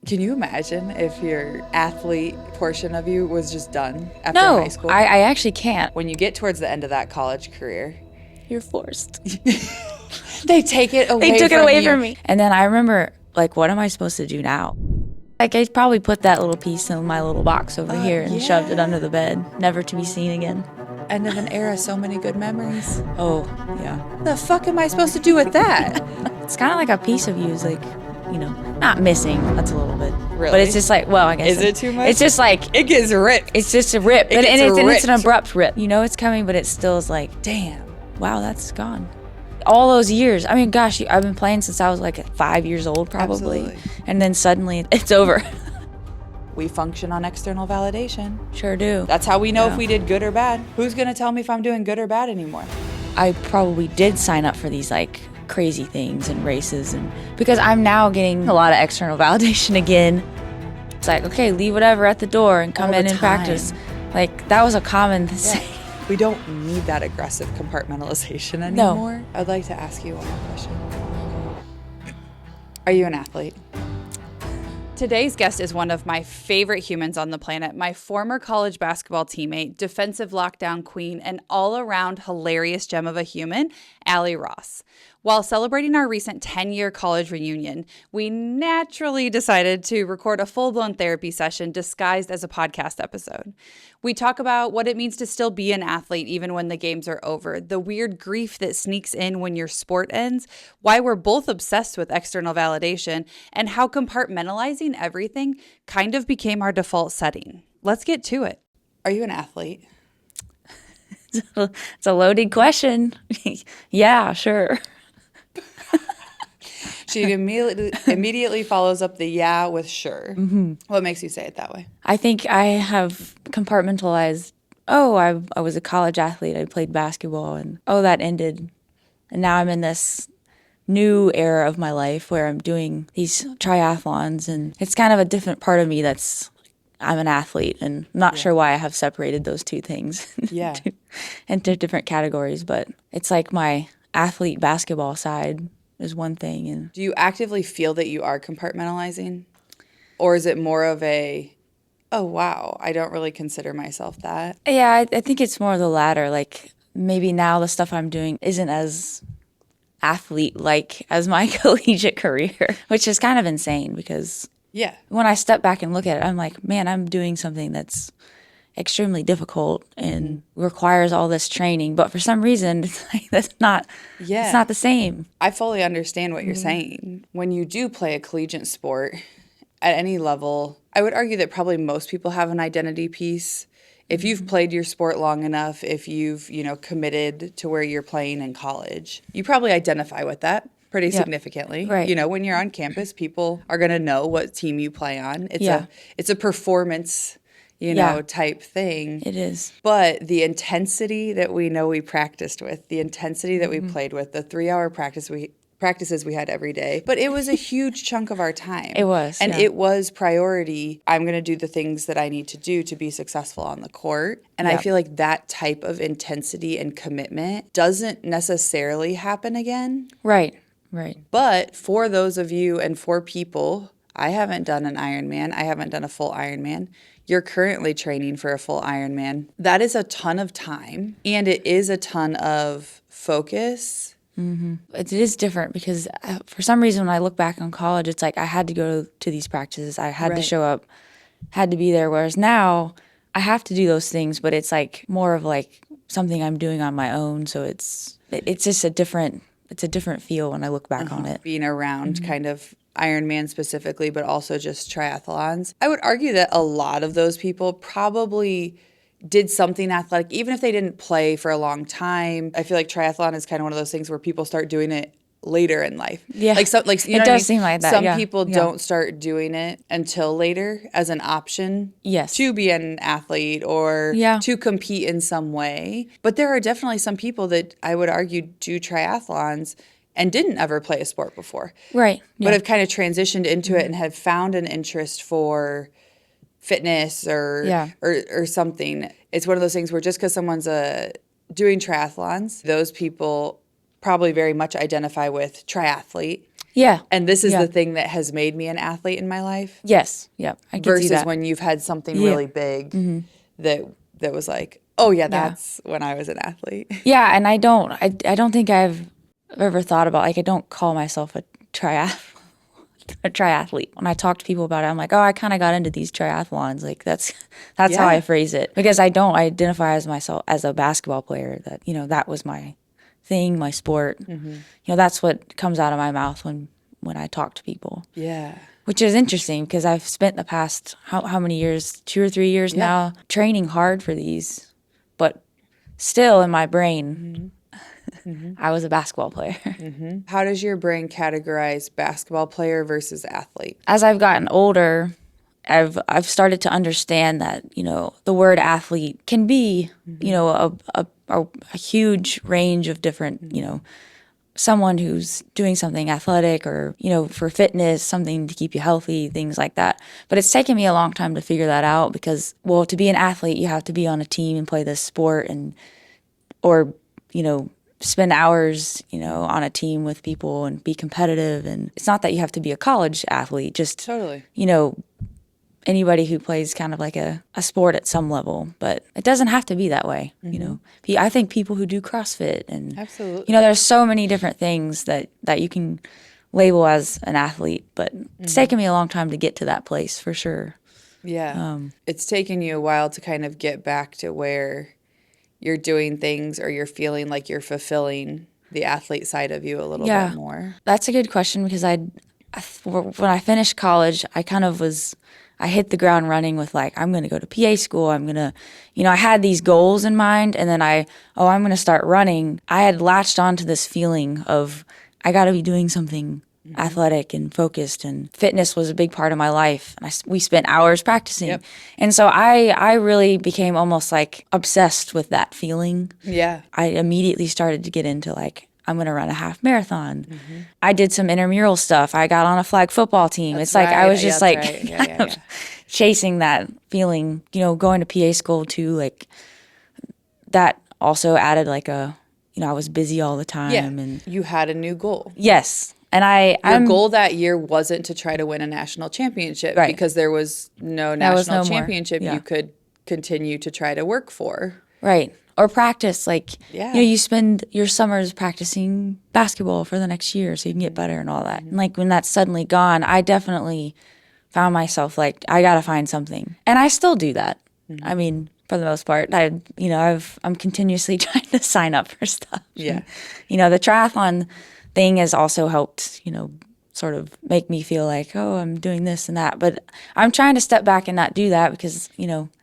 Can you imagine if your athlete portion of you was just done after No, high school? I actually can't. When you get towards the end of that college career, You're forced. they take it away. They took it away you. from me. And then I remember, like, what am I supposed to do now? Like, I probably put that little piece in my little box over here and shoved it under the bed, never to be seen again. End of an era, so many good memories. Oh, yeah. The fuck am I supposed to do with that? It's kind of like a piece of you is like, not missing. That's a little bit. Really? But it's just like, well, I guess. Is it too much? It's just like. It gets ripped. It's just a rip. It gets and it's an ripped. abrupt rip. You know it's coming, but it still is like, damn, wow, that's gone. All those years. I mean, gosh, I've been playing since I was like 5 years old, probably. Absolutely. And then suddenly it's over. We function on external validation. Sure do. That's how we know if we did good or bad. Who's going to tell me if I'm doing good or bad anymore? I probably did sign up for these like crazy things and races, and because I'm now getting a lot of external validation again. It's like, okay, leave whatever at the door and come All in the and time. practice. Like, that was a common thing. We don't need that aggressive compartmentalization No. anymore. I'd like to ask you one more question. Are you an athlete? Today's guest is one of my favorite humans on the planet, my former college basketball teammate, defensive lockdown queen, and all-around hilarious gem of a human, Allie Ross. While celebrating our recent 10-year college reunion, we naturally decided to record a full-blown therapy session disguised as a podcast episode. We talk about what it means to still be an athlete even when the games are over, the weird grief that sneaks in when your sport ends, why we're both obsessed with external validation, and how compartmentalizing everything kind of became our default setting. Let's get to it. Are you an athlete? It's a loaded question. Yeah, sure. She immediately follows up the yeah with sure. Mm-hmm. What makes you say it that way? I think I have compartmentalized, I was a college athlete. I played basketball, and that ended. And now I'm in this new era of my life where I'm doing these triathlons, and it's kind of a different part of me I'm an athlete, and I'm not sure why I have separated those two things into different categories, but it's like my athlete basketball side is one thing. And do you actively feel that you are compartmentalizing? Or is it more of a, oh, wow, I don't really consider myself that? Yeah, I think it's more the latter. Like, maybe now the stuff I'm doing isn't as athlete-like as my collegiate career, which is kind of insane because when I step back and look at it, I'm like, man, I'm doing something that's extremely difficult and requires all this training, but for some reason it's like it's not the same. I fully understand what you're saying. When you do play a collegiate sport at any level, I would argue that probably most people have an identity piece. If you've played your sport long enough, if you've, committed to where you're playing in college, you probably identify with that pretty significantly. Right. When you're on campus, people are going to know what team you play on. It's a performance type thing. It is. But the intensity that we know we practiced with, the intensity that we played with, the 3-hour practices we had every day, but it was a huge chunk of our time. It was. And it was priority. I'm going to do the things that I need to do to be successful on the court. And I feel like that type of intensity and commitment doesn't necessarily happen again. Right. But for those of you and for people, I haven't done an Ironman. I haven't done a full Ironman. You're currently training for a full Ironman. That is a ton of time, and it is a ton of focus. Mm-hmm. It is different because for some reason when I look back on college, it's like I had to go to these practices. I had to show up, had to be there. Whereas now I have to do those things, but it's like more of like something I'm doing on my own. So it's just a different feel when I look back on it. Being around kind of Ironman specifically, but also just triathlons. I would argue that a lot of those people probably did something athletic, even if they didn't play for a long time. I feel like triathlon is kind of one of those things where people start doing it later in life. Yeah. It does seem like that. Some people don't start doing it until later as an option to be an athlete or to compete in some way. But there are definitely some people that I would argue do triathlons and didn't ever play a sport before. Right. But have kind of transitioned into it and have found an interest for fitness or something. It's one of those things where just because someone's doing triathlons, those people probably very much identify with triathlete. Yeah. And this is Yeah. the thing that has made me an athlete in my life. Yes. Yeah. I can see Versus that. when you've had something Yeah. really big that was like, oh yeah, Yeah. that's when I was an athlete. Yeah, and I don't think I've ever thought about, like, I don't call myself a triathlete. When I talk to people about it, I'm like, oh, I kind of got into these triathlons. Like that's how Yeah. I phrase it, because I don't identify as myself as a basketball player. That, that was my thing, my sport. That's what comes out of my mouth when I talk to people. Yeah. Which is interesting, because I've spent the past how many years, 2 or 3 years now, training hard for these, but still in my brain, I was a basketball player. How does your brain categorize basketball player versus athlete? As I've gotten older, I've started to understand that, the word athlete can be, a huge range of different, someone who's doing something athletic or, for fitness, something to keep you healthy, things like that. But it's taken me a long time to figure that out, because, well, to be an athlete, you have to be on a team and play this sport, or, spend hours, on a team with people and be competitive. And it's not that you have to be a college athlete, just, Totally. Anybody who plays kind of like a sport at some level, but it doesn't have to be that way. I think people who do CrossFit and Absolutely. there's so many different things that you can label as an athlete, but it's taken me a long time to get to that place, for sure. Yeah. It's taken you a while to kind of get back to where you're doing things or you're feeling like you're fulfilling the athlete side of you a little bit more. That's a good question, because when I finished college, I hit the ground running with, like, I'm going to go to PA school. I'm going to, I had these goals in mind, and then I'm going to start running. I had latched onto this feeling of, I got to be doing something athletic and focused, and fitness was a big part of my life. And we spent hours practicing. Yep. And so I really became almost like obsessed with that feeling. Yeah. I immediately started to get into, like, I'm going to run a half marathon. I did some intramural stuff. I got on a flag football team. That's it's like I was just like right. chasing that feeling, going to PA school too. Like, that also added like I was busy all the time. Yeah. And You had a new goal. yes. And Your goal that year wasn't to try to win a national championship, Right. because there was no There was national no more. championship Yeah. you could continue to try to work for. Right. Or practice, like, Yeah. you spend your summers practicing basketball for the next year so you can get better and all that. And, like, when that's suddenly gone, I definitely found myself like, I got to find something. And I still do that. I mean, for the most part, I'm continuously trying to sign up for stuff. Yeah. And, the triathlon thing has also helped, sort of make me feel like, oh, I'm doing this and that. But I'm trying to step back and not do that, because,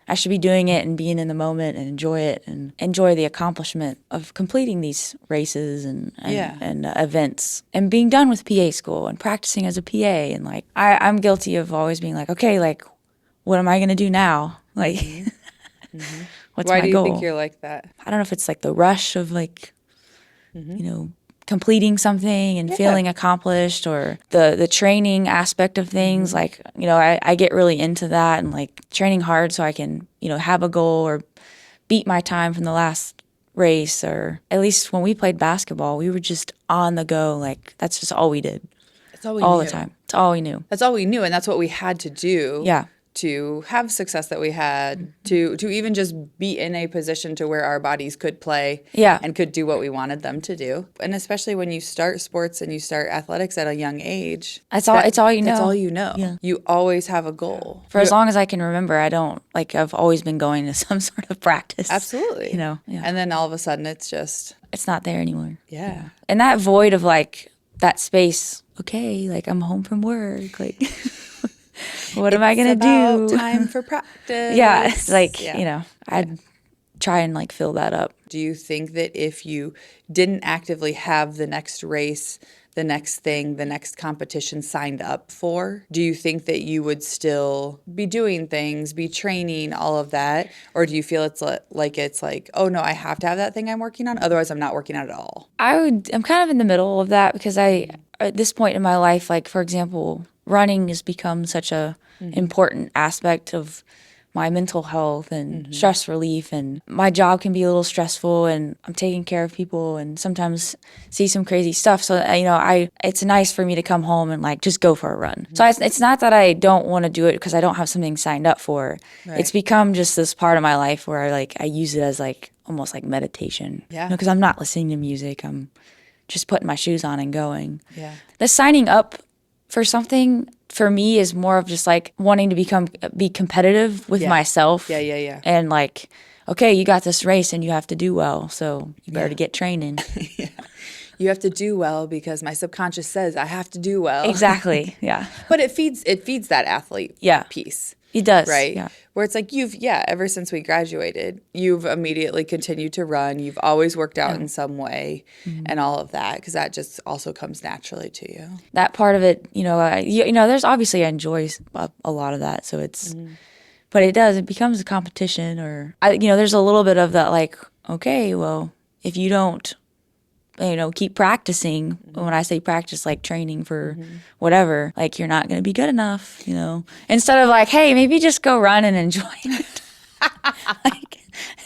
I should be doing it and being in the moment and enjoy it and enjoy the accomplishment of completing these races and events and being done with PA school and practicing as a PA. And, like, I'm guilty of always being like, okay, like, what am I going to do now? Like, what's Why my do you goal? think you're like that? I don't know if it's like the rush of, like, completing something and feeling accomplished, or the training aspect of things. Like, I get really into that, and, like, training hard so I can, have a goal or beat my time from the last race. Or at least when we played basketball, we were just on the go. Like, that's just all we did. That's all we all knew. the time. It's all we knew. That's all we knew, and that's what we had to do. Yeah. To have success that we had, to even just be in a position to where our bodies could play and could do what we wanted them to do. And especially when you start sports and you start athletics at a young age. It's all you know. That's all you know. Yeah. You always have a goal. For as long as I can remember, I've always been going to some sort of practice. Absolutely. Yeah. And then all of a sudden it's not there anymore. Yeah. And that void of, like, that space, okay, like, I'm home from work, like, what am I going to do? Time for practice. Yeah, it's like, I'd try and, like, fill that up. Do you think that if you didn't actively have the next race, the next thing, the next competition signed up for, do you think that you would still be doing things, be training, all of that? Or do you feel it's like, oh no, I have to have that thing I'm working on, otherwise I'm not working on it at all? I'm kind of in the middle of that, because at this point in my life, like, for example, running has become such a important aspect of my mental health and stress relief. And my job can be a little stressful, and I'm taking care of people and sometimes see some crazy stuff. So, it's nice for me to come home and like just go for a run. So it's not that I don't want to do it because I don't have something signed up for. Right. It's become just this part of my life where I use it as like almost like meditation. Yeah. Because I'm not listening to music. I'm just putting my shoes on and going. Yeah. The signing up for something for me is more of just like wanting to be competitive with myself. Yeah. And like, okay, you got this race and you have to do well, so you better get training. Yeah. You have to do well because my subconscious says I have to do well. Exactly. Yeah. But it feeds that athlete piece. It does. Right? Yeah. Where it's like ever since we graduated, you've immediately continued to run. You've always worked out in some way and all of that, because that just also comes naturally to you. That part of it, there's obviously I enjoy a lot of that. So it's, but it becomes a competition, or, there's a little bit of that like, okay, well, if you don't, keep practicing. When I say practice, like training for whatever, like you're not going to be good enough, instead of like, hey, maybe just go run and enjoy it. Like,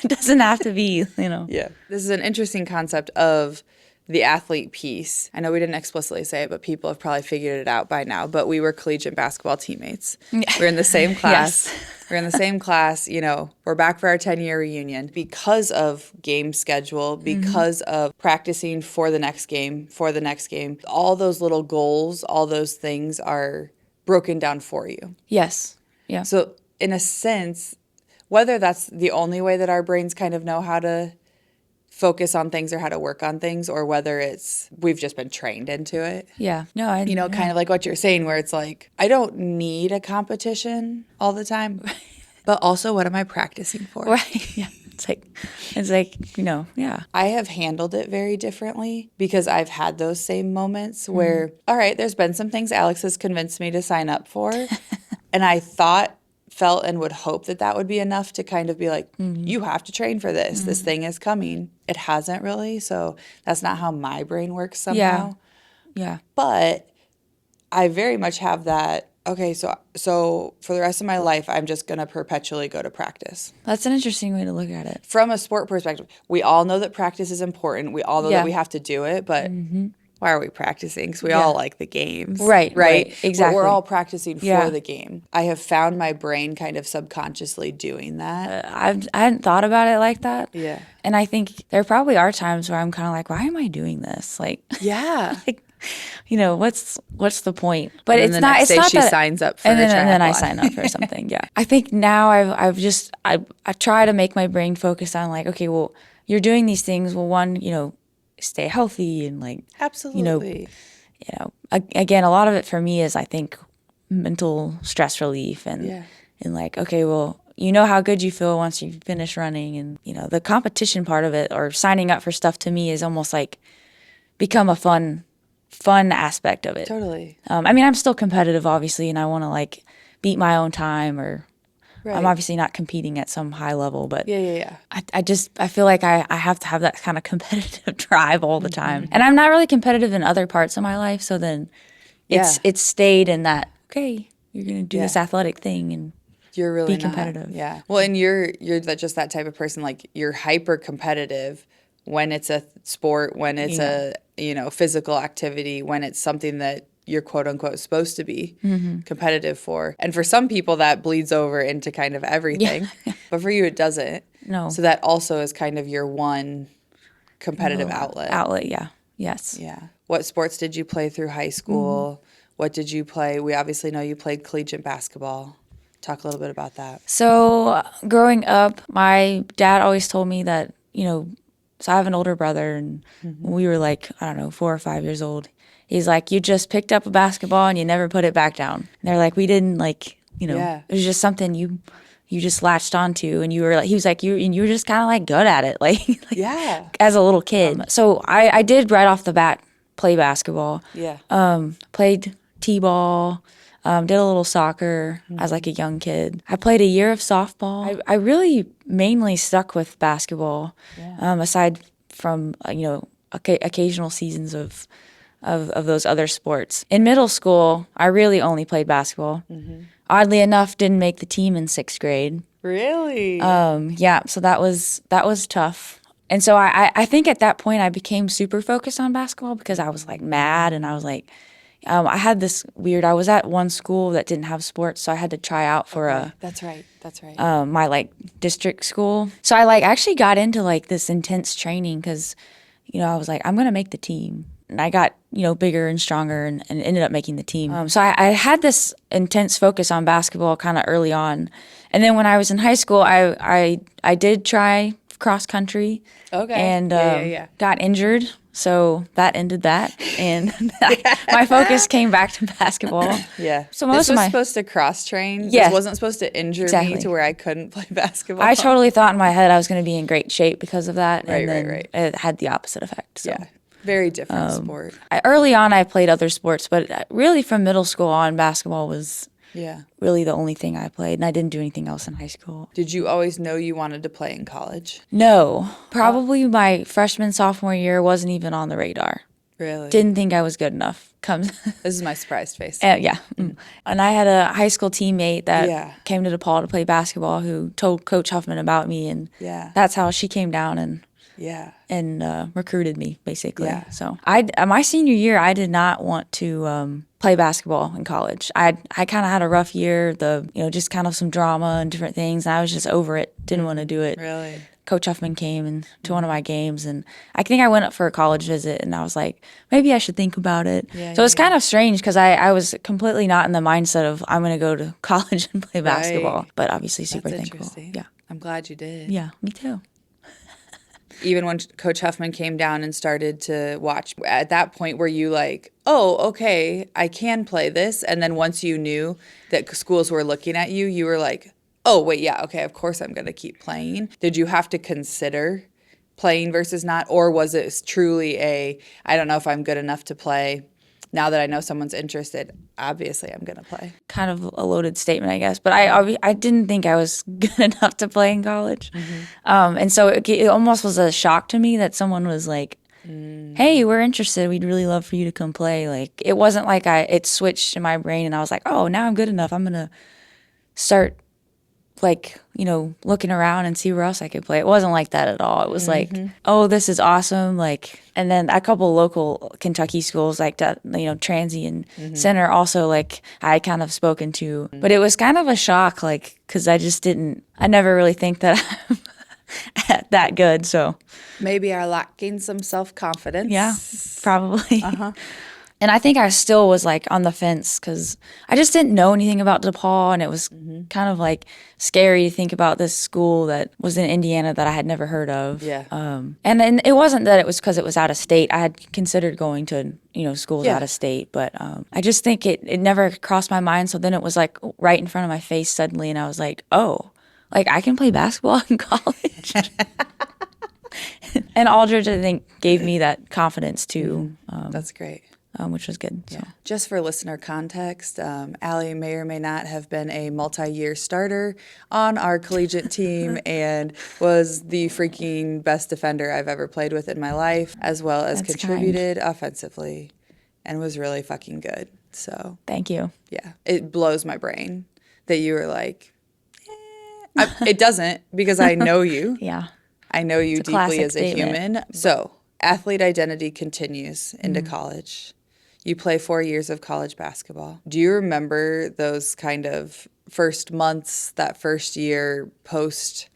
it doesn't have to be, Yeah. This is an interesting concept of the athlete piece. I know we didn't explicitly say it, but people have probably figured it out by now, but we were collegiate basketball teammates. We're in the same class. Yes. We're in the same class, we're back for our 10-year reunion because of game schedule, because of practicing for the next game. All those little goals, all those things are broken down for you. Yes. Yeah. So in a sense, whether that's the only way that our brains kind of know how to focus on things or how to work on things, or whether it's we've just been trained into it. Yeah. No, kind of like what you're saying, where it's like, I don't need a competition all the time, but also what am I practicing for? Right. Yeah. It's like, yeah. I have handled it very differently because I've had those same moments where, all right, there's been some things Alex has convinced me to sign up for. And I felt and would hope that would be enough to kind of be like, you have to train for this. This thing is coming. It hasn't really. So that's not how my brain works somehow. Yeah. But I very much have that, okay, so for the rest of my life, I'm just going to perpetually go to practice. That's an interesting way to look at it. From a sport perspective, we all know that practice is important. We all know that we have to do it, but why are we practicing? Because we all like the games. Right. Exactly. But we're all practicing for the game. I have found my brain kind of subconsciously doing that. I hadn't thought about it like that. Yeah. And I think there probably are times where I'm kind of like, why am I doing this? Like, yeah. like, what's the point? But and it's not. It's not she that. signs up for and a then, triathlon. and then I sign up for something. Yeah. I think now I try to make my brain focus on like, okay, well, you're doing these things. Well, one, stay healthy and like, absolutely. Again, a lot of it for me is I think mental stress relief and like, okay, well, how good you feel once you finish running, and the competition part of it or signing up for stuff to me is almost like become a fun aspect of it. Totally. I'm still competitive, obviously, and I want to like beat my own time, or I'm obviously not competing at some high level, but I feel like I have to have that kind of competitive drive all the time. And I'm not really competitive in other parts of my life, so then it's stayed in that, okay, you're going to do this athletic thing and you're really be competitive. Yeah. Well, and you're just that type of person, like you're hyper competitive when it's a sport, when it's a physical activity, when it's something that you're quote unquote supposed to be competitive for. And for some people that bleeds over into kind of everything. Yeah. But for you it doesn't. No. So that also is kind of your one competitive outlet. Yeah. Yes. Yeah. What sports did you play through high school? What did you play? We obviously know you played collegiate basketball. Talk a little bit about that. So growing up, my dad always told me that, so I have an older brother, and when we were like, I don't know, 4 or 5 years old, he's like, you just picked up a basketball and you never put it back down. And they're like, we didn't like, it was just something you just latched onto, and you were like, he was like, you were just kind of like good at it, like as a little kid. So I did right off the bat play basketball. Yeah. Played t-ball. Did a little soccer as like a young kid. I played a year of softball. I really mainly stuck with basketball, aside from occasional seasons of those other sports. In middle school, I really only played basketball. Oddly enough, didn't make the team in 6th grade. Really? Yeah, so that was tough. And so I think at that point I became super focused on basketball because I was like mad and I was like, I had this weird, I was at one school that didn't have sports, so I had to try out for That's right. That's right. my like district school. So I like actually got into like this intense training because, I was like, I'm going to make the team. And I got, bigger and stronger and ended up making the team. So I had this intense focus on basketball kind of early on. And then when I was in high school, I did try cross country. Okay. And Yeah. got injured. So that ended that. And my focus came back to basketball. Yeah. So most this of was my supposed to cross train. Yes. This wasn't supposed to injure me Exactly. to where I couldn't play basketball. I totally thought in my head I was going to be in great shape because of that. Right, and then right. it had the opposite effect. So. Yeah. Very different sport. Early on, I played other sports, but really from middle school on, basketball was Yeah. really the only thing I played, and I didn't do anything else in high school. Did you always know you wanted to play in college? No. Probably my freshman, sophomore year wasn't even on the radar. Really? Didn't think I was good enough. This is my surprised face. Yeah. And I had a high school teammate that Yeah. came to DePaul to play basketball who told Coach Huffman about me, and Yeah. that's how she came down and Yeah. recruited me, basically. Yeah. So my senior year, I did not want to play basketball in college. I kind of had a rough year, just kind of some drama and different things. And I was just over it, didn't want to do it. Really? Coach Huffman came to one of my games, and I think I went up for a college visit, and I was like, maybe I should think about it. Yeah, so it's kind of strange because I was completely not in the mindset of I'm going to go to college and play basketball, but obviously super That's thankful. interesting. Yeah. I'm glad you did. Yeah, me too. Even when Coach Huffman came down and started to watch, at that point were you like, oh, okay, I can play this? And then once you knew that schools were looking at you, you were like, oh, wait, yeah, okay, of course I'm going to keep playing. Did you have to consider playing versus not? Or was it truly I don't know if I'm good enough to play. Now that I know someone's interested, obviously I'm going to play. Kind of a loaded statement, I guess. But I didn't think I was good enough to play in college. And so it almost was a shock to me that someone was like, hey, we're interested. We'd really love for you to come play. Like, it wasn't like it switched in my brain and I was like, oh, now I'm good enough. I'm going to start looking around and see where else I could play. It wasn't like that at all. It was like, oh, this is awesome. Like, and then a couple local Kentucky schools like that, Transy and Center also like I kind of spoken to, but it was kind of a shock, like, cause I never really think that I'm that good. So Maybe are lacking some self-confidence. yeah, probably. And I think I still was like on the fence because I just didn't know anything about DePaul, and it was kind of like scary to think about this school that was in Indiana that I had never heard of. Yeah. And then it wasn't that it was because it was out of state. I had considered going to schools out of state, but I just think it never crossed my mind. So then it was like right in front of my face suddenly, and I was like, oh, like I can play basketball in college. And Aldridge, I think, gave me that confidence too. That's great. Which was good. So. Just for listener context, Allie may or may not have been a multi-year starter on our collegiate team and was the freaking best defender I've ever played with in my life, as well as That's contributed offensively and was really fucking good. So Thank you. yeah, it blows my brain that you were like, it doesn't because I know you. Yeah. I know you It's a deeply classic as a statement. human. So athlete identity continues into college. You play 4 years of college basketball. Do you remember those kind of first months, that first year post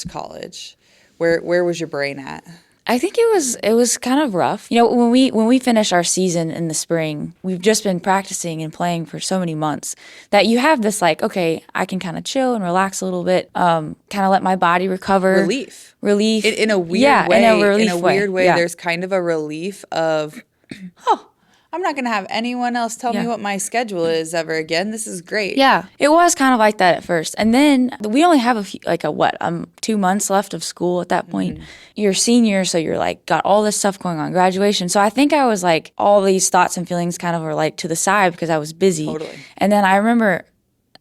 college? Where was your brain at? I think it was kind of rough. When we finish our season in the spring, we've just been practicing and playing for so many months that you have this like, okay, I can kind of chill and relax a little bit, kind of let my body recover. Relief. In a weird way. In a weird way. Yeah. There's kind of a relief of, oh, I'm not going to have anyone else tell me what my schedule is ever again. This is great. Yeah, it was kind of like that at first. And then we only have 2 months left of school at that point. You're senior, so you're like got all this stuff going on, graduation. So I think I was like all these thoughts and feelings kind of were like to the side because I was busy. Totally. And then I remember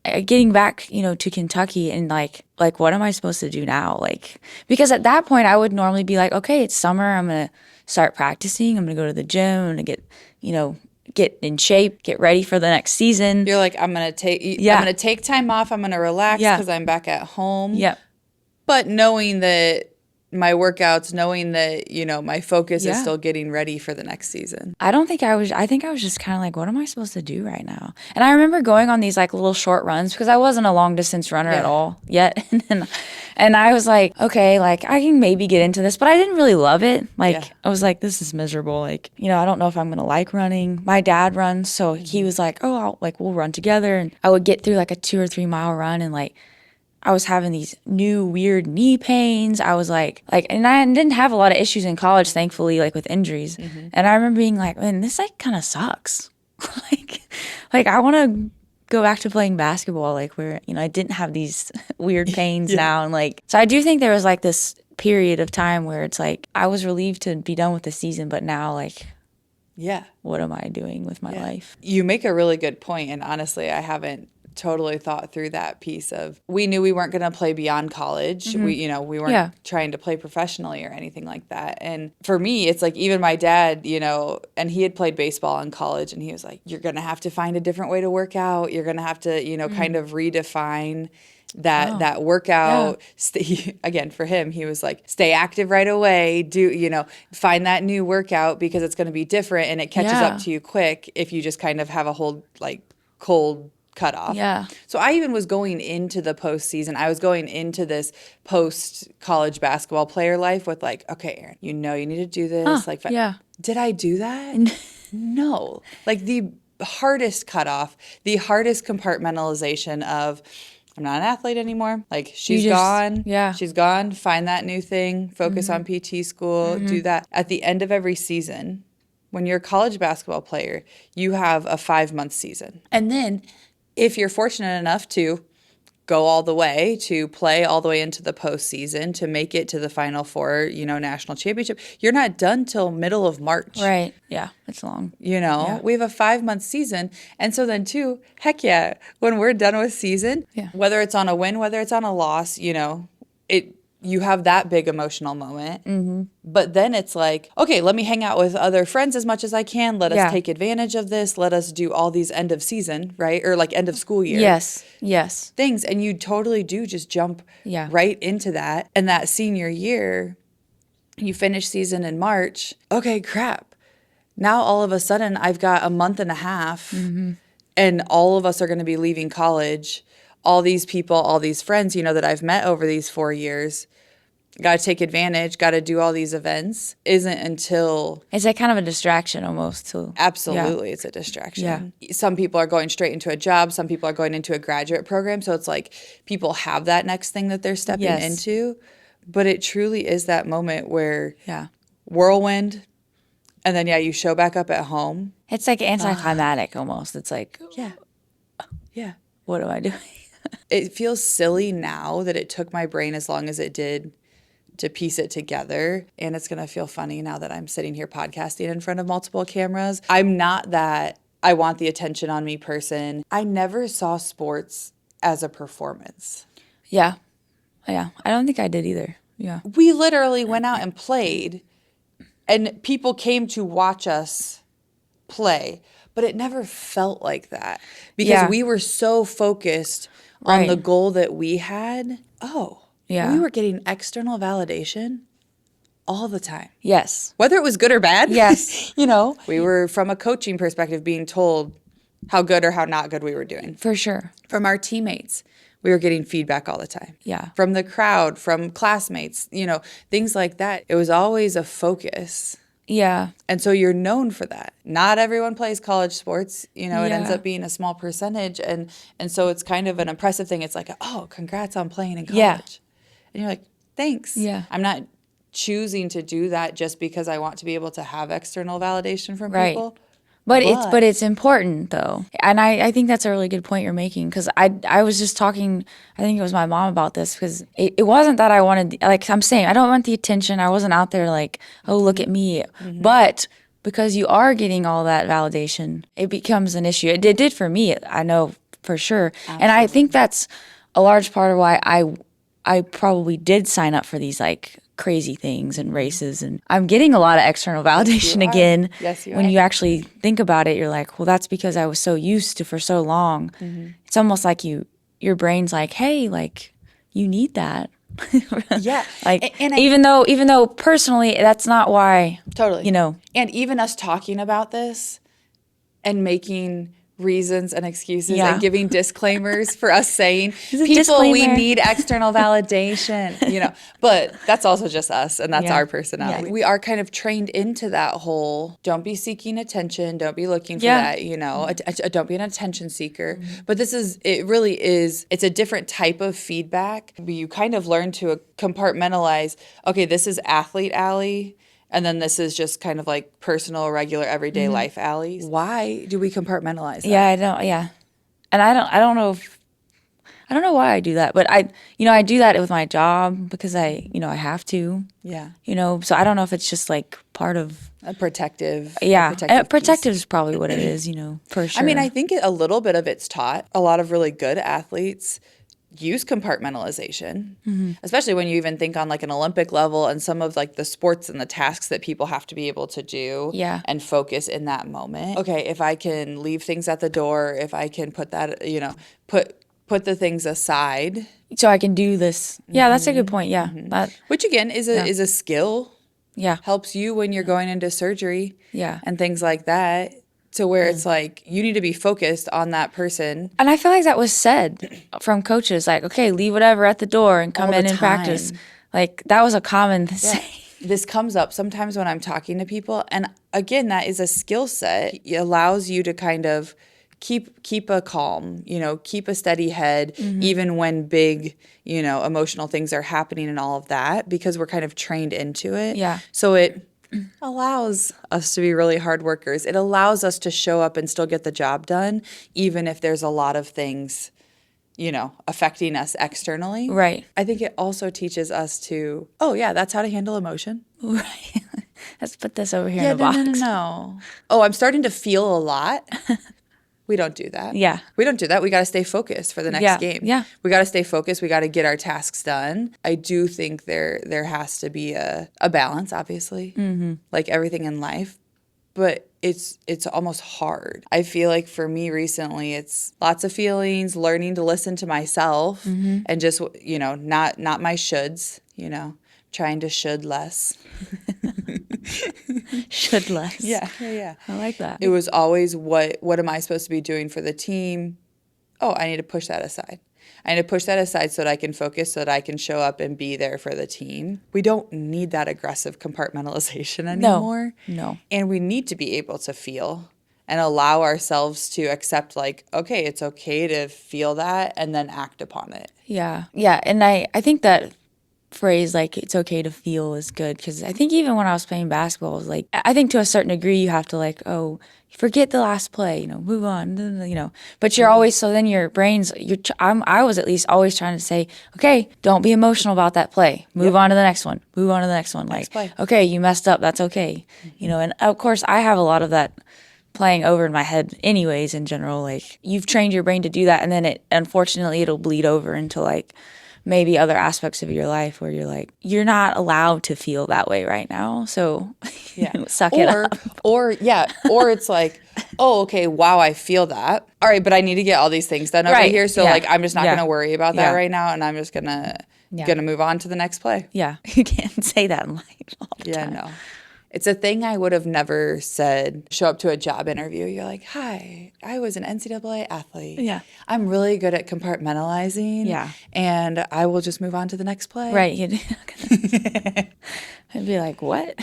getting back, to Kentucky and like what am I supposed to do now? Like, because at that point I would normally be like, okay, it's summer. I'm going to start practicing. I'm going to go to the gym. I'm going to get in shape, get ready for the next season. You're like, I'm gonna take time off. I'm gonna relax because I'm back at home. Yep. But knowing that my workouts, knowing that, my focus is still getting ready for the next season. I think I was just kind of like, what am I supposed to do right now? And I remember going on these like little short runs because I wasn't a long distance runner at all yet. And I was like, okay, like I can maybe get into this, but I didn't really love it. Like I was like, this is miserable. Like, I don't know if I'm going to like running. My dad runs. So he was like, oh, we'll run together. And I would get through like a 2 or 3 mile run and like, I was having these new weird knee pains. I was like, and I didn't have a lot of issues in college, thankfully, like with injuries. And I remember being like, man, this like kind of sucks. like I want to go back to playing basketball, like where, I didn't have these weird pains now. And like, so I do think there was like this period of time where it's like, I was relieved to be done with the season, but now like, what am I doing with my life? You make a really good point. And honestly, I haven't totally thought through that piece of, we knew we weren't going to play beyond college. We weren't trying to play professionally or anything like that. And for me, it's like even my dad, and he had played baseball in college, and he was like, you're going to have to find a different way to work out. You're going to have to, kind of redefine that workout. Again, for him, he was like, stay active right away. Find that new workout because it's going to be different and it catches up to you quick if you just kind of have a whole like cold cutoff. Yeah. So I even was going into the postseason. I was going into this post-college basketball player life with like, okay, Erin, you need to do this. Did I do that? No. Like the hardest cutoff, the hardest compartmentalization of, I'm not an athlete anymore. Like she's gone. Yeah. She's gone. Find that new thing. Focus on PT school. Do that. At the end of every season, when you're a college basketball player, you have a 5-month season. And then if you're fortunate enough to go all the way, to play all the way into the postseason, to make it to the Final Four, national championship, you're not done till middle of March. Right. Yeah. It's long. We have a 5-month season. And so then too, heck yeah, when we're done with season, whether it's on a win, whether it's on a loss, you have that big emotional moment. But then it's like, okay, let me hang out with other friends as much as I can. Let us take advantage of this. Let us do all these end of season, right? Or like end of school year. Yes. Things. And you totally do just jump right into that. And that senior year, you finish season in March. Okay, crap. Now all of a sudden I've got a month and a half and all of us are going to be leaving college. All these people, all these friends, that I've met over these 4 years, got to take advantage, got to do all these events, isn't until... It's like kind of a distraction almost too. Absolutely, it's a distraction. Yeah. Some people are going straight into a job. Some people are going into a graduate program. So it's like people have that next thing that they're stepping into. But it truly is that moment where whirlwind, and then, you show back up at home. It's like anticlimactic almost. It's like... Yeah. What am I doing? It feels silly now that it took my brain as long as it did to piece it together. And it's going to feel funny now that I'm sitting here podcasting in front of multiple cameras. I'm not that I want the attention on me person. I never saw sports as a performance. Yeah. I don't think I did either. Yeah. We literally went out and played, and people came to watch us play. But it never felt like that because we were so focused on the goal that we had. We were getting external validation all the time. Yes. Whether it was good or bad. Yes. We were, from a coaching perspective, being told how good or how not good we were doing. For sure. From our teammates, we were getting feedback all the time. Yeah. From the crowd, from classmates, things like that. It was always a focus. Yeah. And so you're known for that. Not everyone plays college sports. It ends up being a small percentage. And so it's kind of an impressive thing. It's like, oh, congrats on playing in college. Yeah. And you're like, thanks. Yeah. I'm not choosing to do that just because I want to be able to have external validation from people. But it's important though. And I think that's a really good point you're making, because I was just talking, I think it was my mom, about this, because it wasn't that I wanted, like I'm saying, I don't want the attention. I wasn't out there like, oh, look at me. But because you are getting all that validation, it becomes an issue. It did for me, I know for sure. Absolutely. And I think that's a large part of why I probably did sign up for these like crazy things and races. And I'm getting a lot of external validation again. Yes, you are. When you actually think about it, you're like, well, that's because I was so used to for so long. It's almost like your brain's like, hey, like, you need that. Yeah. Like, even though personally, that's not why. Totally. You know. And even us talking about this and making reasons and excuses Yeah. and giving disclaimers for us saying, There's a people, we disclaimer. need external validation, you know, but that's also just us and that's Yeah. our personality. Yeah. We are kind of trained into that whole, don't be seeking attention, don't be looking for Yeah. that, you know, don't be an attention seeker. But it really is, it's a different type of feedback. You kind of learn to compartmentalize, okay, this is athlete Allie. And then this is just kind of like personal, regular, everyday life Allie. Why do we compartmentalize that? Yeah, I don't. Yeah, and I don't know why I do that, but I do that with my job because I have to. Yeah. So I don't know if it's just like part of A protective. yeah, piece. protective is probably what it is. For sure. I mean, I think a little bit of it's taught. A lot of really good athletes use compartmentalization, especially when you even think on like an Olympic level and some of like the sports and the tasks that people have to be able to do Yeah. and focus in that moment. Okay, if I can leave things at the door, if I can put that, put the things aside. So I can do this. Yeah, that's a good point. Yeah, Which again is a skill. yeah, Helps you when you're going into surgery. Yeah. And things like that. To where it's like you need to be focused on that person. and I feel like that was said from coaches, like, okay, leave whatever at the door and come All the in and practice. time. Like that was a common thing. This comes up sometimes when I'm talking to people, and again, that is a skill set. It allows you to kind of keep a calm, keep a steady head, even when big, emotional things are happening and all of that, because we're kind of trained into it. Yeah. So it allows us to be really hard workers. It allows us to show up and still get the job done, even if there's a lot of things, affecting us externally. Right. I think it also teaches us to, oh yeah, that's how to handle emotion. Right. Let's put this over here Yeah, in the box. no. Oh, I'm starting to feel a lot. We don't do that. Yeah. We don't do that. We got to stay focused for the next game. Yeah. We got to stay focused. We got to get our tasks done. I do think there has to be a balance, obviously, like everything in life. But it's almost hard. I feel like for me recently, it's lots of feelings, learning to listen to myself and just, not my shoulds, trying to should less. Should less. Yeah. I like that. It was always what am I supposed to be doing for the team? Oh, I need to push that aside. I need to push that aside so that I can focus, so that I can show up and be there for the team. We don't need that aggressive compartmentalization anymore. No. And we need to be able to feel and allow ourselves to accept, like, okay, it's okay to feel that and then act upon it. Yeah. Yeah. And I think that phrase, like, it's okay to feel is good because I think even when I was playing basketball, it was like, I think to a certain degree you have to like, oh, forget the last play, move on, but you're always, so then your brain's, I was at least always trying to say, okay, don't be emotional about that play. Move on to the next one. Move on to the next one. Next play. Okay, you messed up. That's okay. And of course I have a lot of that playing over in my head anyways in general. Like you've trained your brain to do that and then unfortunately it'll bleed over into like maybe other aspects of your life where you're like, you're not allowed to feel that way right now. So suck it up. Or it's like, oh, okay, wow, I feel that. All right, but I need to get all these things done over here. So like, I'm just not going to worry about that right now. And I'm just going to move on to the next play. Yeah. You can't say that in life all the time. No. It's a thing I would have never said. Show up to a job interview. You're like, hi, I was an NCAA athlete. Yeah. I'm really good at compartmentalizing. Yeah. And I will just move on to the next play. Right. I'd be like, what?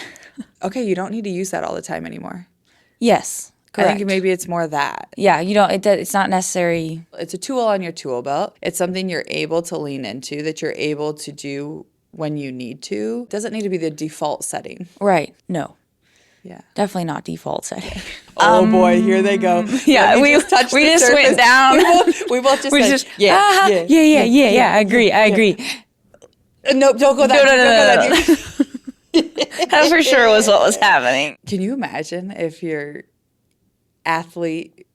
Okay, you don't need to use that all the time anymore. Yes. Correct. I think maybe it's more that. Yeah, it's not necessary. It's a tool on your tool belt. It's something you're able to lean into, that you're able to do when you need to. It doesn't need to be the default setting. Right. No. Yeah. Definitely not default setting. Oh boy, here they go. Yeah, we just went down. We both just said, yeah. I agree. No, don't go that. No. That for sure was what was happening. Can you imagine if your athlete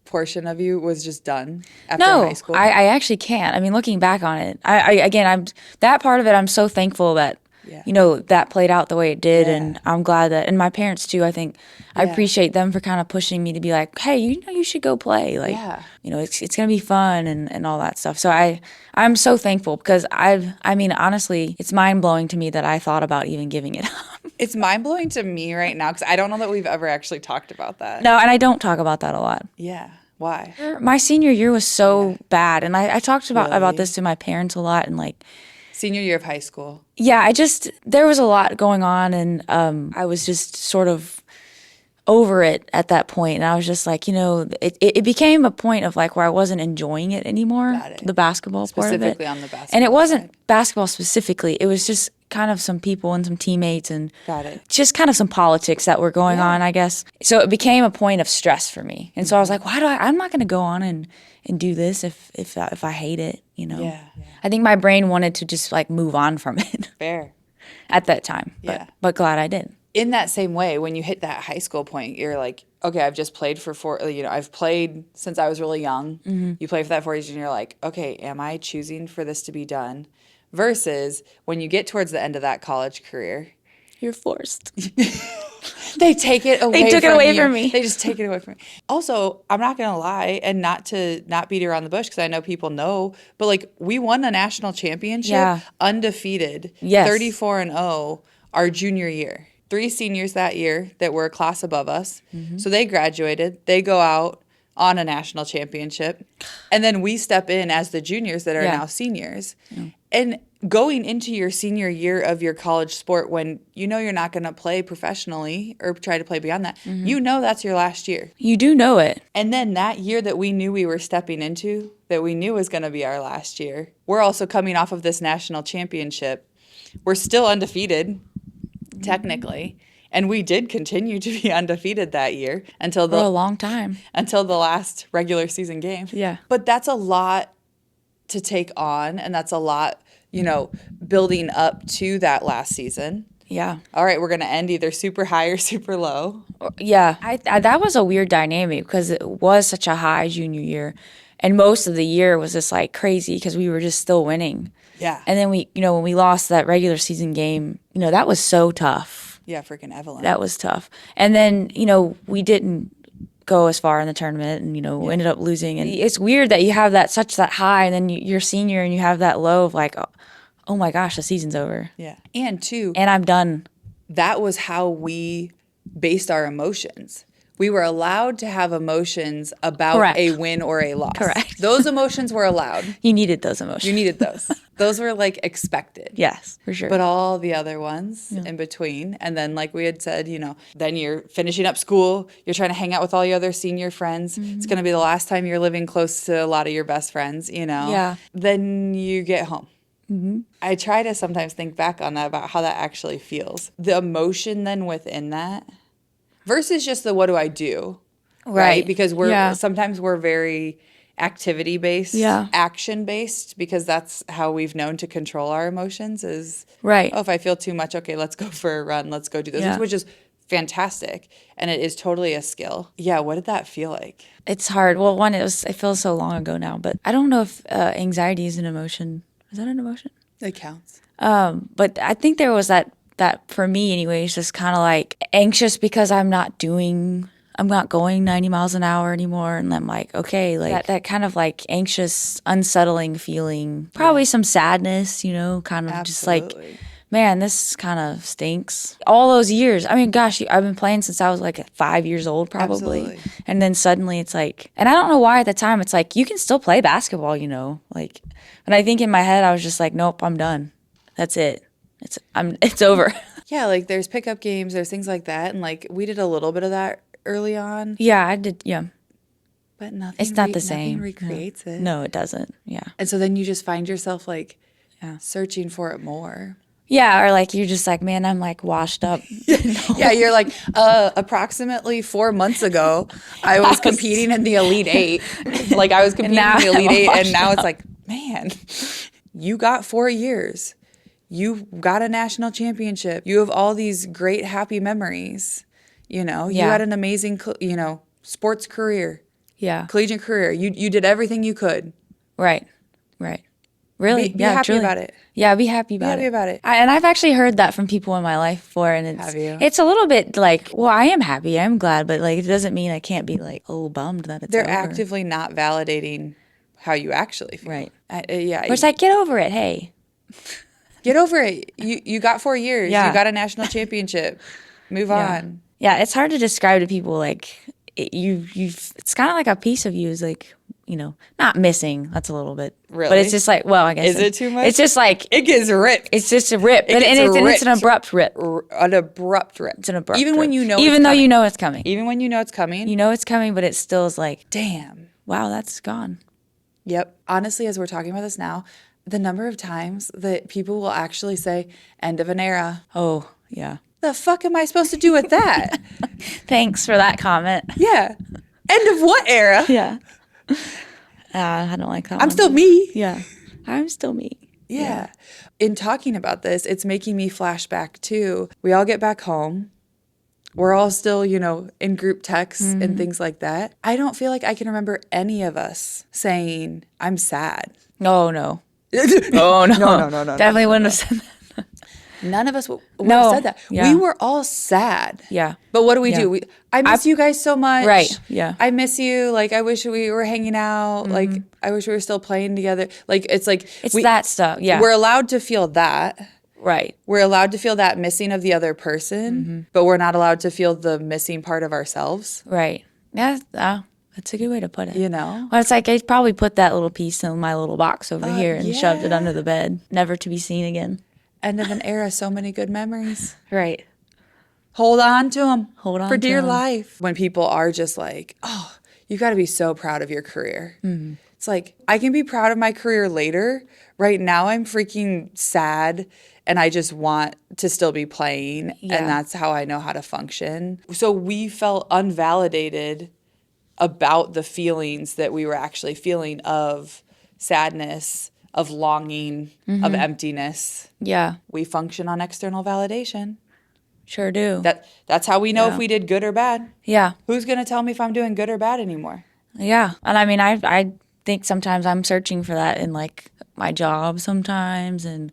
portion of you was just done after high school? I actually can't. I mean, looking back on it, I'm that part of it. I'm so thankful that that played out the way it did. Yeah. And I'm glad that, and my parents too, I think I appreciate them for kind of pushing me to be like, hey, you should go play. Like, it's going to be fun and all that stuff. So I'm so thankful because I mean, honestly, it's mind blowing to me that I thought about even giving it up. It's mind blowing to me right now because I don't know that we've ever actually talked about that. No, and I don't talk about that a lot. Yeah. Why? My senior year was so bad. And I talked about this to my parents a lot and like, Senior year of high school. yeah, there was a lot going on and I was just sort of over it at that point. And I was just like, it became a point of like where I wasn't enjoying it anymore, the basketball part of it. Specifically on the basketball And it wasn't side. basketball specifically. It was just kind of some people and some teammates and Got it. just kind of some politics that were going on, I guess. So it became a point of stress for me. And so I was like, I'm not going to go on and do this if I hate it, Yeah. I think my brain wanted to just like move on from it. Fair. At that time. But glad I did. In that same way, when you hit that high school point, you're like, okay, I've just played for I've played since I was really young. Mm-hmm. You play for that 4 years and you're like, okay, am I choosing for this to be done? Versus when you get towards the end of that college career, you're forced. They take it away. They took it away from me. They just take it away from me. Also, I'm not gonna lie, and not beat around the bush because I know people know, but like we won a national championship undefeated, 34-0 our junior year. 3 seniors that year that were a class above us. Mm-hmm. So they graduated. They go out on a national championship. And then we step in as the juniors that are now seniors. Yeah. And going into your senior year of your college sport when you're not going to play professionally or try to play beyond that, that's your last year. You do know it. And then that year that we knew we were stepping into, that we knew was going to be our last year, we're also coming off of this national championship. We're still undefeated, technically. And we did continue to be undefeated that year for a long time. Until the last regular season game. Yeah. But that's a lot to take on, and that's a lot, building up to that last season. Yeah. All right, we're going to end either super high or super low. Yeah. I that was a weird dynamic because it was such a high junior year. And most of the year was just like crazy because we were just still winning. Yeah. And then when we lost that regular season game, that was so tough. Yeah, freaking Evelyn. That was tough. And then, we didn't go as far in the tournament and, ended up losing. And it's weird that you have that high and then you're senior and you have that low of like, oh my gosh, the season's over. Yeah. And I'm done. That was how we based our emotions. We were allowed to have emotions about a win or a loss. Correct. Those emotions were allowed. You needed those emotions. You needed those. Those were like expected. Yes, for sure. But all the other ones in between. And then like we had said, then you're finishing up school. You're trying to hang out with all your other senior friends. Mm-hmm. It's going to be the last time you're living close to a lot of your best friends, Yeah. Then you get home. Mm-hmm. I try to sometimes think back on that about how that actually feels. The emotion then within that versus just the what do I do? Right? Because sometimes we're very activity based, action based, because that's how we've known to control our emotions is if I feel too much, okay, let's go for a run, let's go do this, which is fantastic. And it is totally a skill. Yeah, what did that feel like? It's hard. Well, it feels so long ago now, but I don't know if anxiety is an emotion. Is that an emotion? It counts. But I think there was that for me anyways, just kind of like anxious because I'm not going 90 miles an hour anymore. And I'm like, okay, like that kind of like anxious, unsettling feeling, probably some sadness, kind of just like, man, this kind of stinks. All those years. I mean, gosh, I've been playing since I was like 5 years old probably. Absolutely. And then suddenly it's like, and I don't know why at the time it's like, you can still play basketball, like, and I think in my head I was just like, nope, I'm done. That's it. It's over. Yeah, like there's pickup games, there's things like that. And like we did a little bit of that early on. Yeah, I did. Yeah. But nothing. It's not the same. Nothing recreates it. No, it doesn't. Yeah. And so then you just find yourself like searching for it more. Yeah, or like you're just like, man, I'm like washed up. Yeah, you're like, approximately 4 months ago, I was competing in the Elite Eight. Like I was competing in the Elite Eight, and now it's like, man, you got 4 years. You got a national championship. You have all these great, happy memories. You had an amazing, sports career. Yeah. Collegiate career. You did everything you could. Right. Really? Be happy truly. about it. Yeah, be happy Be about happy it. about it. And I've actually heard that from people in my life before, and Have you? it's a little bit like, well, I am happy, I'm glad, but like it doesn't mean I can't be like, oh, bummed that it's They're over. actively not validating how you actually feel. Right. Yeah. But it's like, get over it. Hey. Get over it. You got 4 years. Yeah. You got a national championship. Move on. Yeah, it's hard to describe to people like it's kind of like a piece of you is like, not missing. That's a little bit. Really? But it's just like, well, I guess. Is it too much? It's just like. It gets ripped. It's just a rip. It gets and it's ripped. an abrupt rip. An abrupt rip. It's an abrupt Even rip. when you know Even though you know it's coming. Even when you know it's coming. You know it's coming, but it still is like, damn. Wow, that's gone. Yep. Honestly, as we're talking about this now, the number of times that people will actually say, end of an era. Oh, yeah. The fuck am I supposed to do with that? Thanks for that comment. Yeah. End of what era? Yeah. I don't like that I'm one. still me. Yeah. I'm still me. Yeah. In talking about this, it's making me flash back to, we all get back home. We're all still, in group texts and things like that. I don't feel like I can remember any of us saying, I'm sad. Oh, no. Oh, no. No. Definitely wouldn't have said that. None of us would have said that. Yeah. We were all sad. Yeah. But what do we do? I miss you guys so much. Right. Yeah. I miss you. Like, I wish we were hanging out. Like, I wish we were still playing together. Like, it's that stuff. Yeah. We're allowed to feel that. Right. We're allowed to feel that missing of the other person, but we're not allowed to feel the missing part of ourselves. Right. Yeah. That's a good way to put it. Well, it's like I probably put that little piece in my little box over here and shoved it under the bed, never to be seen again. End of an era, so many good memories. Right. Hold on to them. Hold on for to dear 'em. life. When people are just like, oh, you got to be so proud of your career. It's like, I can be proud of my career later. Right now, I'm freaking sad and I just want to still be playing. Yeah. And that's how I know how to function. So we felt unvalidated about the feelings that we were actually feeling of sadness, of longing, of emptiness. Yeah. We function on external validation. Sure do. That's how we know if we did good or bad. Yeah. Who's going to tell me if I'm doing good or bad anymore? Yeah. And I mean, I think sometimes I'm searching for that in like my job sometimes. And,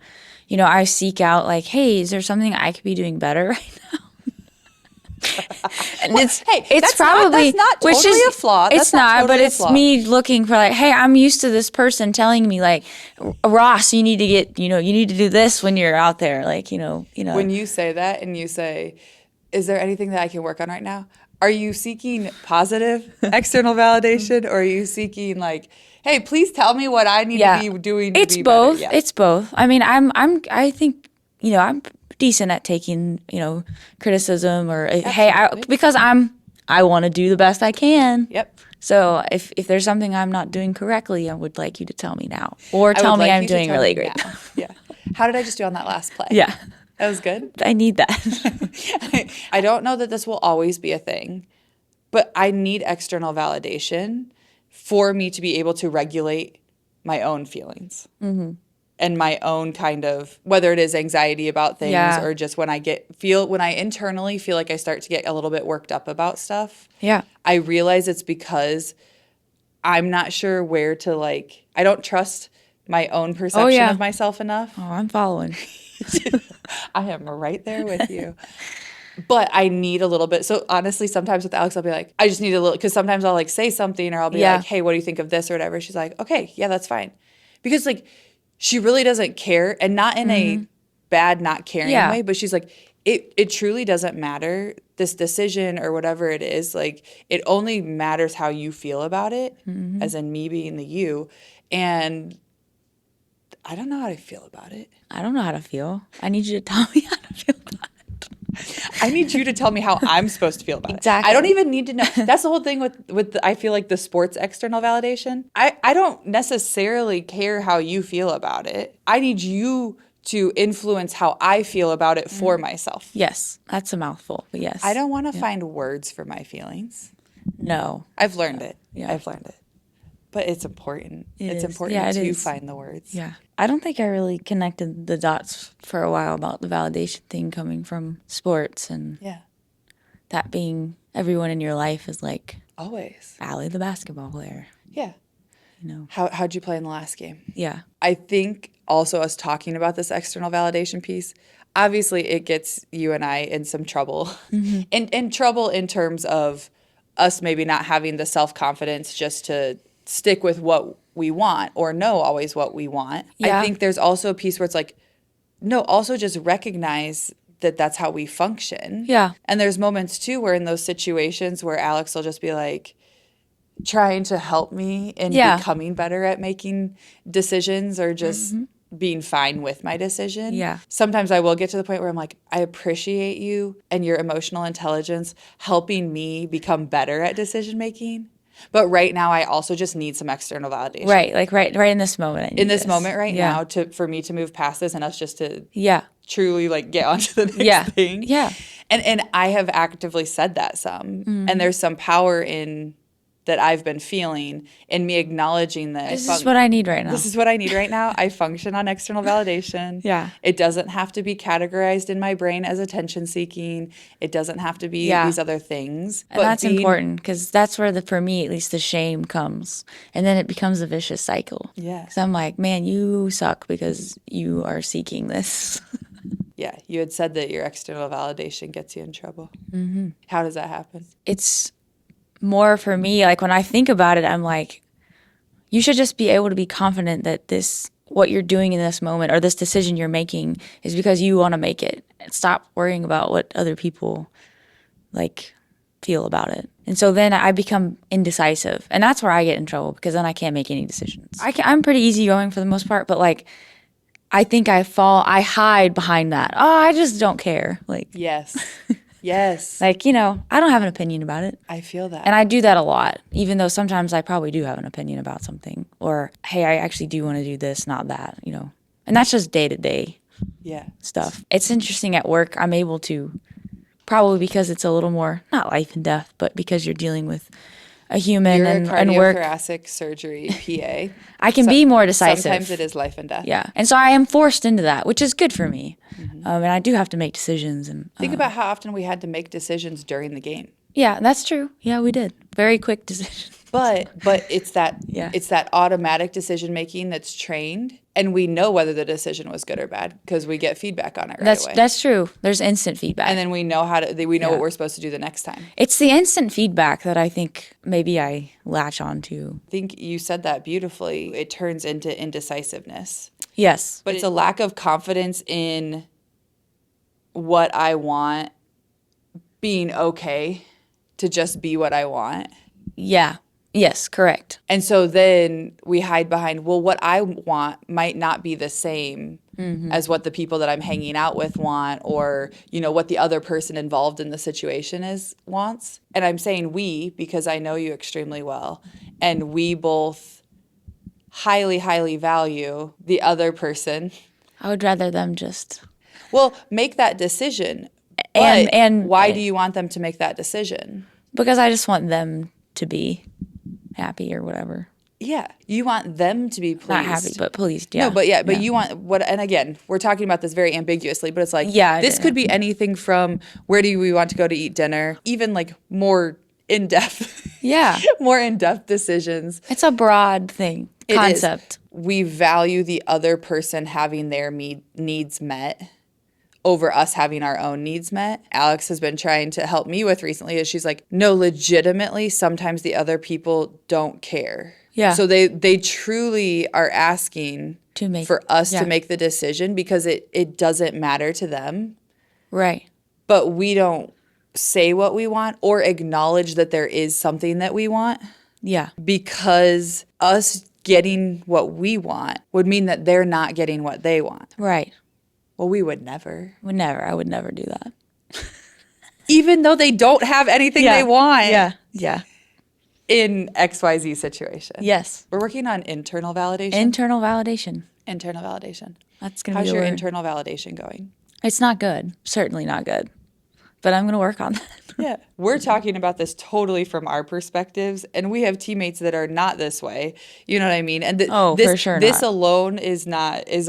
I seek out like, hey, is there something I could be doing better right now? And it's probably that's not totally a flaw. It's not, but it's me looking for like, hey, I'm used to this person telling me like, Ross, you need to get, you need to do this when you're out there, like, When you say that and you say, is there anything that I can work on right now? Are you seeking positive external validation, or are you seeking like, hey, please tell me what I need to be doing to be both. better? Yeah. It's both. I mean, I think, I'm decent at taking, criticism or because I want to do the best I can. Yep. So if there's something I'm not doing correctly, I would like you to tell me now, or tell me I'm doing really great now. Yeah. How did I just do on that last play? Yeah. That was good. I need that. I don't know that this will always be a thing, but I need external validation for me to be able to regulate my own feelings. And my own kind of, whether it is anxiety about things or just when I internally feel like I start to get a little bit worked up about stuff. Yeah. I realize it's because I'm not sure where to I don't trust my own perception of myself enough. Oh, I'm following. I am right there with you. But I need a little bit. So honestly, sometimes with Alex, I'll be like, I just need a little, because sometimes I'll say something or I'll be like, hey, what do you think of this or whatever? She's like, okay, yeah, that's fine. Because she really doesn't care, and not in a bad not caring way, but she's like, it truly doesn't matter, this decision or whatever it is. It only matters how you feel about it, as in me being the you. And I don't know how to feel about it. I don't know how to feel. I need you to tell me how to feel about it. I need you to tell me how I'm supposed to feel about it. Exactly. I don't even need to know. That's the whole thing with I feel like the sports external validation. I don't necessarily care how you feel about it. I need you to influence how I feel about it for myself. Yes, that's a mouthful, but yes. I don't want to find words for my feelings. No. I've learned it. Yeah. I've learned it. But it's important. It's is. important Yeah, it to is. find the words. Yeah. I don't think I really connected the dots for a while about the validation thing coming from sports and Yeah. that being everyone in your life is like Always. Allie the basketball player. Yeah. How'd you play in the last game? Yeah. I think also us talking about this external validation piece, obviously it gets you and I in some trouble. In trouble in terms of us maybe not having the self-confidence just to stick with what we want or know always what we want. Yeah. I think there's also a piece where it's like, no, also just recognize that that's how we function. Yeah. And there's moments too where in those situations where Alex will just be like trying to help me in becoming better at making decisions or just being fine with my decision. Yeah. Sometimes I will get to the point where I'm like, I appreciate you and your emotional intelligence helping me become better at decision making. But right now, I also just need some external validation. Right, like right in this moment. I need in this moment right Yeah. now, for me to move past this and us just to Yeah. truly like get onto the next thing. Yeah. And I have actively said that some, and there's some power in that I've been feeling in me acknowledging that This is what I need right now. this is what I need right now. I function on external validation. Yeah. It doesn't have to be categorized in my brain as attention seeking. It doesn't have to be these other things. And that's important because that's where for me, at least the shame comes. And then it becomes a vicious cycle. Yeah. Because I'm like, man, you suck because you are seeking this. Yeah. You had said that your external validation gets you in trouble. Mm-hmm. How does that happen? It's more for me, like when I think about it, I'm like, you should just be able to be confident that what you're doing in this moment or this decision you're making is because you want to make it. And stop worrying about what other people like feel about it. And so then I become indecisive, and that's where I get in trouble because then I can't make any decisions. I'm pretty easygoing for the most part, but like I think I hide behind that. Oh, I just don't care. Like Yes. Yes. like, I don't have an opinion about it. I feel that. And I do that a lot, even though sometimes I probably do have an opinion about something. Or, hey, I actually do want to do this, not that, And that's just day-to-day stuff. It's interesting at work. I'm able to, probably because it's a little more, not life and death, but because you're dealing with a human You're and a work. cardiothoracic surgery PA. I can be more decisive. Sometimes it is life and death. Yeah. And so I am forced into that, which is good for me. And I do have to make decisions. And Think about how often we had to make decisions during the game. yeah, that's true. Yeah, we did. Very quick decisions. But it's that automatic decision making that's trained, and we know whether the decision was good or bad because we get feedback on it away. That's true. There's instant feedback. And then we know what we're supposed to do the next time. It's the instant feedback that I think maybe I latch on to. I think you said that beautifully. It turns into indecisiveness. Yes. But it's a lack of confidence in what I want being okay to just be what I want. Yeah. Yes, correct. And so then we hide behind, well, what I want might not be the same as what the people that I'm hanging out with want, or, what the other person involved in the situation wants. And I'm saying we because I know you extremely well. And we both highly, highly value the other person. I would rather them just... Well, make that decision. And why do you want them to make that decision? Because I just want them to be happy or whatever. Yeah. You want them to be pleased. Not happy, but pleased, yeah. No, but you want what, and again, we're talking about this very ambiguously, but it's like, this could be anything from where do we want to go to eat dinner, even like more in-depth. Yeah. More in-depth decisions. It's a broad thing, concept. We value the other person having their needs met over us having our own needs met. Alex has been trying to help me with recently is she's like, no, legitimately, sometimes the other people don't care. Yeah. So they truly are asking for us to make the decision because it doesn't matter to them. Right. But we don't say what we want or acknowledge that there is something that we want. Yeah. Because us getting what we want would mean that they're not getting what they want. Right. Well, we would never. I would never do that. Even though they don't have anything they want. Yeah. Yeah. In XYZ situation. Yes. We're working on internal validation. Internal validation. Internal validation. That's going to be How's the your word. internal validation going? It's not good. Certainly not good. but I'm going to work on that. Yeah. We're talking about this totally from our perspectives, and we have teammates that are not this way. You know what I mean? And For sure this not. alone is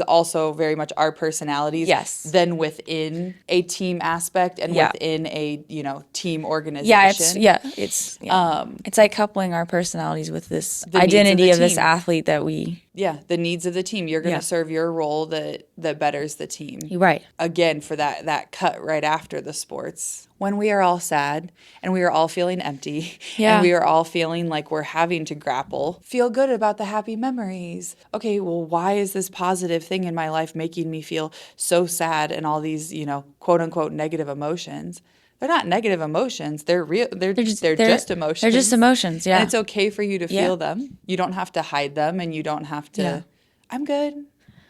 also very much our personalities. Yes. Then within a team aspect and Yeah. within a, team organization. It's like coupling our personalities with this The needs of identity the of this team. athlete that we. Yeah, the needs of the team. You're going to Yeah. serve your role that betters the team. Right. Again, for that cut right after the sports. When we are all sad and we are all feeling empty and we are all feeling like we're having to grapple, feel good about the happy memories. Okay, well, why is this positive thing in my life making me feel so sad and all these, quote unquote negative emotions? They're not negative emotions. They're real. They're just emotions. They're just emotions, yeah. And it's okay for you to feel them. You don't have to hide them, and you don't have to, Yeah. I'm good.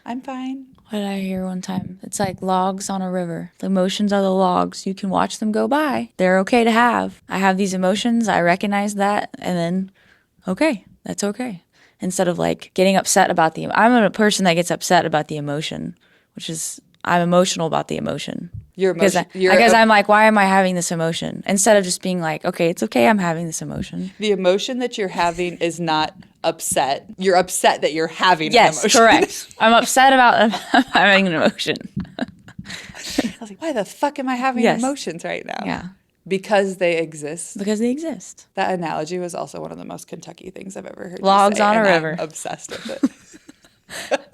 I'm fine. What did I hear one time? It's like logs on a river. The emotions are the logs. You can watch them go by. They're okay to have. I have these emotions. I recognize that. And then, okay, that's okay. Instead of like getting upset about I'm a person that gets upset about the emotion, which is, I'm emotional about the emotion. Your emotion. Because I'm like, why am I having this emotion? Instead of just being like, okay, it's okay, I'm having this emotion. The emotion that you're having is not upset. You're upset that you're having an emotion. Yes, correct. I'm upset about having an emotion. I was like, why the fuck am I having emotions right now? Yeah. Because they exist. Because they exist. That analogy was also one of the most Kentucky things I've ever heard. Logs you say, on a and river. I'm obsessed with it.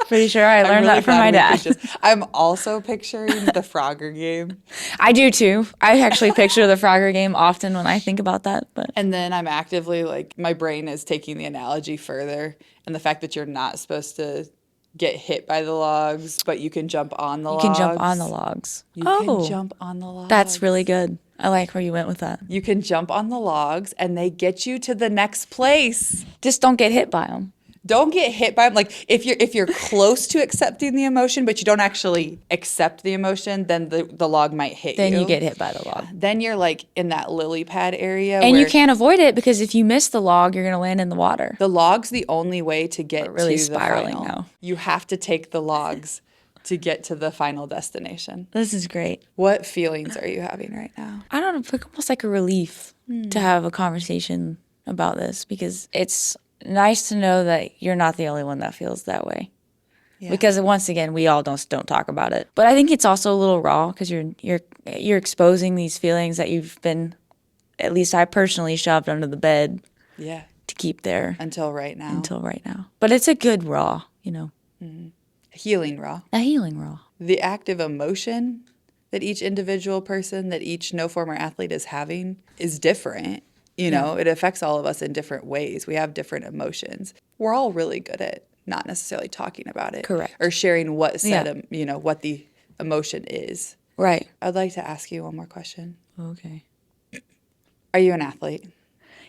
Pretty sure I learned that from my dad. I'm also picturing the Frogger game. I do too. I actually picture the Frogger game often when I think about that. And then I'm actively like, my brain is taking the analogy further, and the fact that you're not supposed to get hit by the logs, but you can jump on the logs. You can jump on the logs. You can jump on the logs. That's really good. I like where you went with that. You can jump on the logs, and they get you to the next place. Just don't get hit by them. Don't get hit by them. Like if you're close to accepting the emotion, but you don't actually accept the emotion, then the log might hit you. Then you get hit by the log. Then you're like in that lily pad area. And you can't avoid it because if you miss the log, you're going to land in the water. The log's the only way to get really to spiraling the final. now. You have to take the logs to get to the final destination. This is great. What feelings are you having right now? I don't know, almost like a relief to have a conversation about this because it's nice to know that you're not the only one that feels that way. Yeah. Because once again, we all don't talk about it. But I think it's also a little raw because you're exposing these feelings that you've been, at least I personally, shoved under the bed. Yeah. To keep there until right now. But it's a good raw, Mm-hmm. Healing raw. A healing raw. The active emotion that each individual person, that each no former athlete is having is different. It affects all of us in different ways. We have different emotions. We're all really good at not necessarily talking about it. Correct. Or sharing what what the emotion is. Right. I'd like to ask you one more question. Okay. Are you an athlete?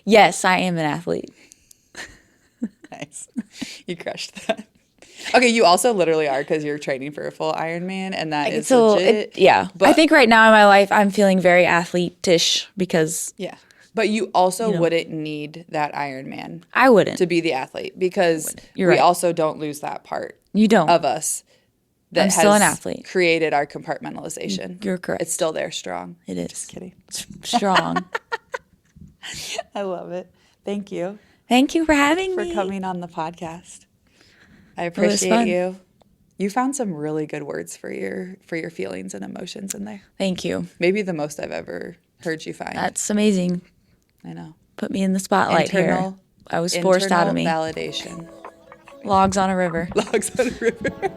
Yes, I am an athlete. Nice. You crushed that. Okay, you also literally are because you're training for a full Ironman, and that is legit. But I think right now in my life, I'm feeling very athlete-ish because... Yeah. But you also wouldn't need that Ironman. I wouldn't. To be the athlete because we also don't lose that part. You don't. Of us that I'm still an athlete. Created our compartmentalization. You're correct. It's still there strong. It is. Just kidding. Strong. I love it. Thank you. Thank you for having me. For coming on the podcast. I appreciate you. You found some really good words for your feelings and emotions in there. Thank you. Maybe the most I've ever heard you find. That's amazing. I know. Put me in the spotlight here. I was forced out of me. Validation. Logs on a river. Logs on a river.